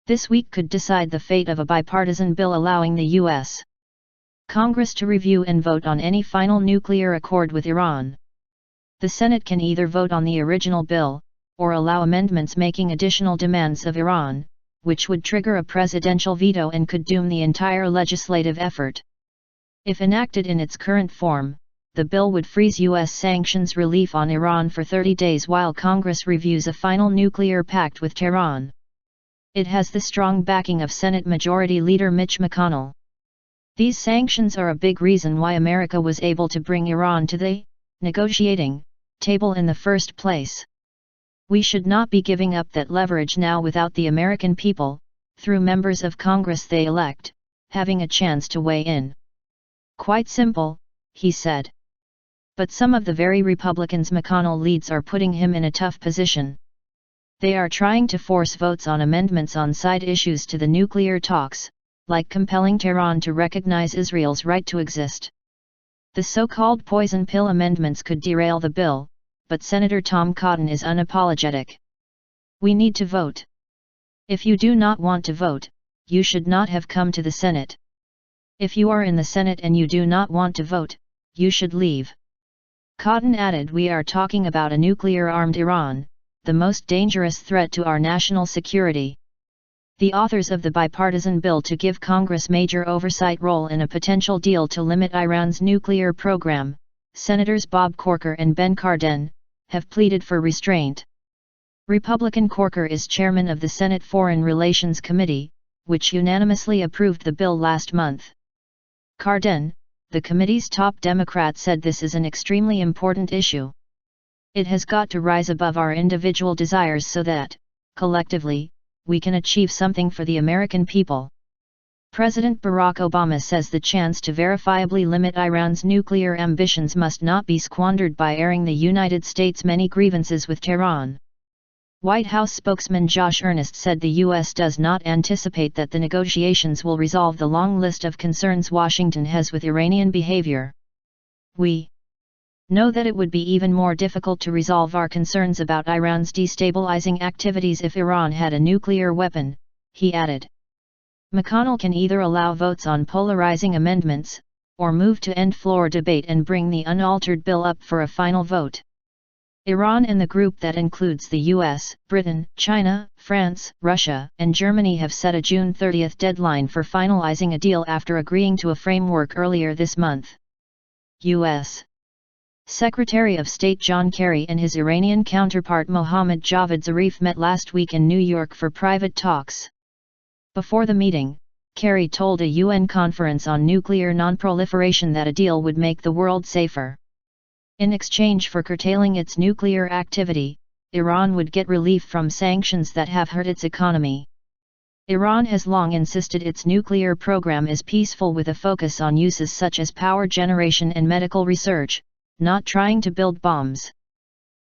This week could decide the fate of a bipartisan bill allowing the U.S. Congress to review and vote on any final nuclear accord with Iran. The Senate can either vote on the original bill, or allow amendments making additional demands of Iran, which would trigger a presidential veto and could doom the entire legislative effort. If enacted in its current form, the bill would freeze U.S. sanctions relief on Iran for 30 days while Congress reviews a final nuclear pact with Tehran. It has the strong backing of Senate Majority Leader Mitch McConnell. These sanctions are a big reason why America was able to bring Iran to the negotiating table in the first place. We should not be giving up that leverage now without the American people, through members of Congress they elect, having a chance to weigh in. Quite simple, he said. But some of the very Republicans McConnell leads are putting him in a tough position. They are trying to force votes on amendments on side issues to the nuclear talks, like compelling Tehran to recognize Israel's right to exist. The so-called poison pill amendments could derail the bill, but Senator Tom Cotton is unapologetic. We need to vote. If you do not want to vote, you should not have come to the Senate. If you are in the Senate and you do not want to vote, you should leave. Cotton added, we are talking about a nuclear-armed Iran, the most dangerous threat to our national security. The authors of the bipartisan bill to give Congress major oversight role in a potential deal to limit Iran's nuclear program, Senators Bob Corker and Ben Cardin, have pleaded for restraint. Republican Corker is chairman of the Senate Foreign Relations Committee, which unanimously approved the bill last month. Cardin, the committee's top Democrat, said this is an extremely important issue. It has got to rise above our individual desires so that, collectively, we can achieve something for the American people. President Barack Obama says the chance to verifiably limit Iran's nuclear ambitions must not be squandered by airing the United States' many grievances with Tehran. White House spokesman Josh Earnest said the U.S. does not anticipate that the negotiations will resolve the long list of concerns Washington has with Iranian behavior. We know that it would be even more difficult to resolve our concerns about Iran's destabilizing activities if Iran had a nuclear weapon, he added. McConnell can either allow votes on polarizing amendments, or move to end floor debate and bring the unaltered bill up for a final vote. Iran and the group that includes the US, Britain, China, France, Russia, and Germany have set a June 30 deadline for finalizing a deal after agreeing to a framework earlier this month. U.S. Secretary of State John Kerry and his Iranian counterpart Mohammad Javad Zarif met last week in New York for private talks. Before the meeting, Kerry told a UN conference on nuclear non-proliferation that a deal would make the world safer. In exchange for curtailing its nuclear activity, Iran would get relief from sanctions that have hurt its economy. Iran has long insisted its nuclear program is peaceful with a focus on uses such as power generation and medical research, not trying to build bombs.